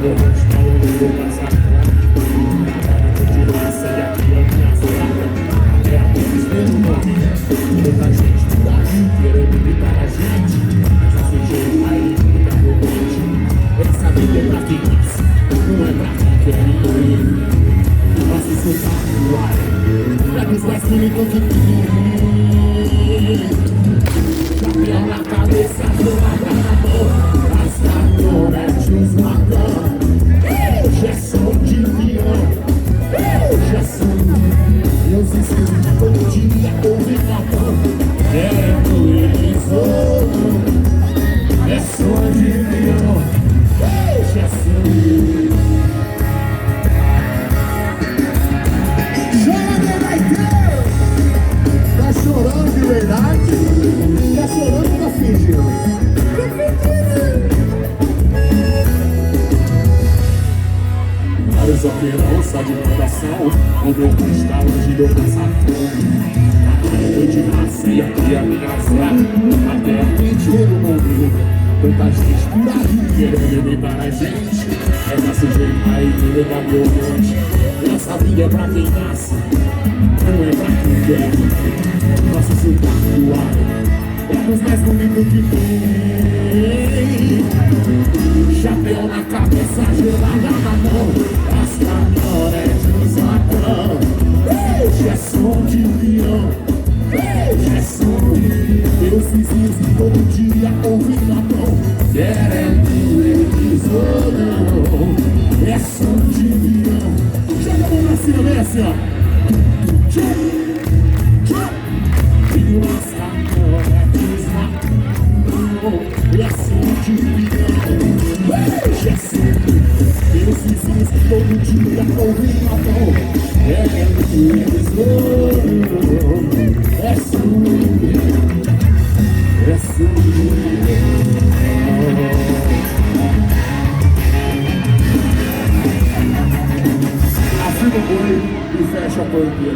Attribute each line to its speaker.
Speaker 1: meu rosto ao longo do passado. Continua sem aqui a minha sorada. É apenas meu nome. Muita gente por aí querendo imitar a gente, mas a sujeira aí fica no monte. Essa vida é pra quem nasce, não é pra quem quer ir. Nosso sotaque no ar é dos mais bonitos que tem. Chapéu na cabeça, gelada na mão, as catoretes matando. Hoje é som de vião, hoje é som de vião. Meus inscritos todo dia ouvem matão, querendo eles ouvem. É som de vião, hoje é som de vião. Tá chorando de verdade? Tá chorando ou tá fingindo? Tá fingindo! Vários operança de coração, o meu cristal hoje deu passar fome. Até de raça e aqui a minha zona, até aqui dinheiro não muda. Tanta gente por aí querendo imitar a gente, essa sujeita aí me leva meu monte. Essa vida é pra quem nasce, não é pra quem quer. Nosso sotaque do ar é dos mais bonitos que tem. Chapéu na cabeça, gelada na mão, as catoretes latão. Hoje é som de vião, hoje é som de vião. Meus vizinhos todo dia ouvem latão, querendo eles ou não. É som de vião. Joga a mão na cima, vem assim, ó. E as catoretes latão, é som de vião, hoje é som de vião. Meus vizinhos todo dia ouvem latão, querendo eles ou não. É som de vião, é som de vião. Afina o boi e fecha a porteira.